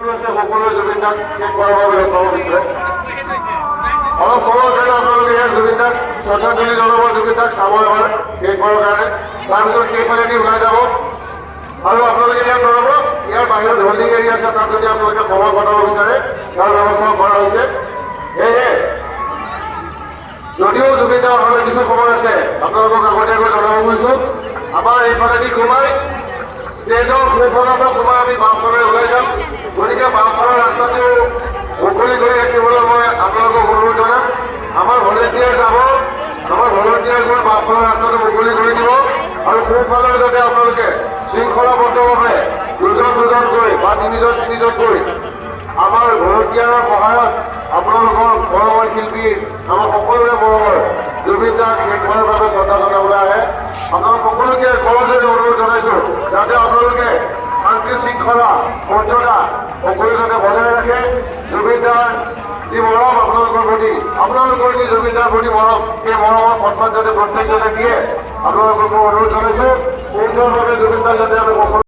সকলোৱে জুবিন দাক শেষ কৰাৰ বাবে ক'ব বিচাৰে অলপ সময় চাই আপোনালোকে ইয়াত জুবিন দাক শ্ৰদ্ধাঞ্জলি জনাব জুবিন দাক চাব এবাৰ শেষ কৰাৰ কাৰণে তাৰপিছত সেইফালেদি ওলাই যাব আৰু আপোনালোকে ইয়াত জনাব ইয়াৰ বাহিৰত হোল্ডিং এৰিয়া আছে তাত যদি আপোনালোকে সময় কটাব বিচাৰে তাৰ ব্যৱস্থা কৰা হৈছে সেয়েহে যদিও জুবিন দাৰ ভাৱে কিছু সময় আছে আপোনালোকক আগতীয়াকৈ জনাব খুজিছো আমাৰ এইফালেদি সোমাই ষ্টেজৰ সোঁফালৰ পৰা সোমাই আমি বাওঁফালে ওলাই যাম গতিকে বাওঁফালৰ ৰাস্তাটো মুকলি কৰি ৰাখিবলৈ মই আপোনালোকক অনুৰোধ জনাম আমাৰ ভলেণ্টিয়াৰ যাব আমাৰ ভলেণ্টিয়াৰ গৈ বাওঁফালৰ ৰাস্তাটো মুকলি কৰি দিব আৰু সোঁফালে যাতে আপোনালোকে শৃংখলাবদ্ধভাৱে দুজনকৈ বা তিনিজনকৈ আমাৰ ভলেণ্টিয়াৰৰ সহায়ত আপোনালোকৰ মৰমৰ শিল্পী আমাৰ সকলোৰে মৰমৰ জুবিন দাক শেষ কৰাৰ বাবে শ্ৰদ্ধা জনাবলৈ আহে আপোনালোক সকলোকে কৰজোৰে অনুৰোধ জনাইছোঁ যাতে আপোনালোকে শান্তি শৃংখলা মৰ্যাদা সকলো যাতে বজাই ৰাখে জুবিন দাৰ যি মৰম আপোনালোকৰ যি জুবিন দাৰ প্ৰতি মৰম সেই মৰমৰ সন্মান যাতে প্ৰত্যেকজনে দিয়ে আপোনালোকক অনুৰোধ জনাইছোঁ সুন্দৰভাৱে জুবিন দাক যাতে আমি